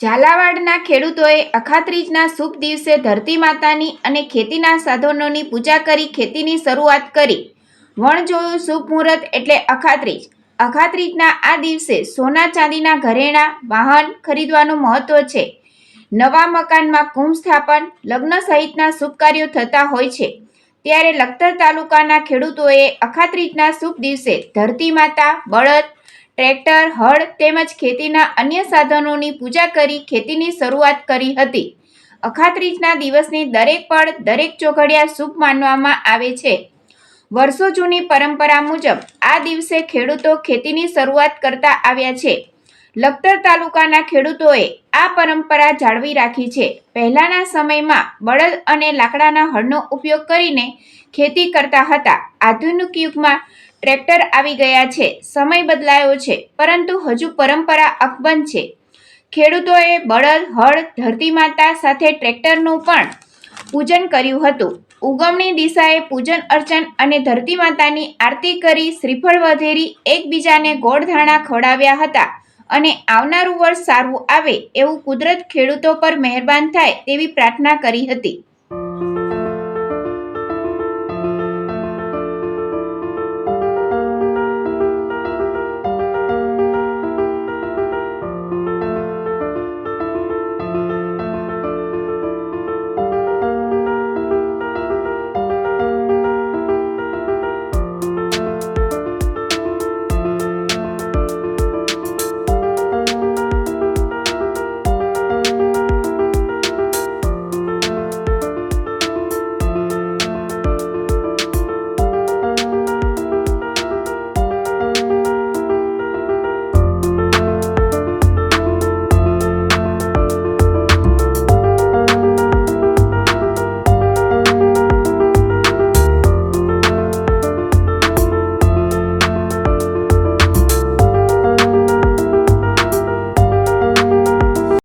ઝાલાવાડના ખેડૂતોએ અખાત્રીજના શુભ દિવસે ધરતી માતાની અને ખેતીના સાધનોની પૂજા કરી ખેતીની શરૂઆત કરી. વણજોયું શુભ મુહૂર્ત એટલે અખાત્રીજ. અખાત્રીજના આ દિવસે સોના ચાંદીના ઘરેણાં, વાહન ખરીદવાનું મહત્વ છે. નવા મકાનમાં કુંભ સ્થાપન, લગ્ન સહિતના શુભ કાર્યો થતા હોય છે. ત્યારે લખતર તાલુકાના ખેડૂતોએ અખાત્રીજના શુભ દિવસે ધરતી માતા, બળદ, ટ્રેક્ટર, હળ તેમજ ખેતીના અન્ય સાધનોની પૂજા કરી ખેતીની શરૂઆત કરી હતી. અખાત્રીજના દિવસની દરેક પળ, દરેક ચોઘડિયા શુભ માનવામાં આવે છે. વર્ષો જૂની પરંપરા મુજબ આ દિવસે ખેડૂતો ખેતીની શરૂઆત કરતા આવ્યા છે. લખતર તાલુકાના ખેડૂતોએ આ પરંપરા જાળવી રાખી છે. પહેલાના સમયમાં બળદ અને લાકડાના હળનો ઉપયોગ કરીને ખેતી કરતા હતા. આધુનિક યુગમાં ટ્રેક્ટર આવી ગયા છે. સમય બદલાયો છે, પરંતુ હજુ પરંપરા અકબંધ છે. ખેડૂતોએ બળદ, હળ, ધરતી માતા સાથે ટ્રેક્ટરનું પણ પૂજન કર્યું હતું. ઉગમણી દિશાએ પૂજન અર્ચન અને ધરતી માતાની આરતી કરી શ્રીફળ વધેરી એકબીજાને ગોળ ધાણા ખવડાવ્યા હતા અને આવનારું વર્ષ સારું આવે એવું કુદરત ખેડૂતો પર મહેરબાન થાય તેવી પ્રાર્થના કરી હતી.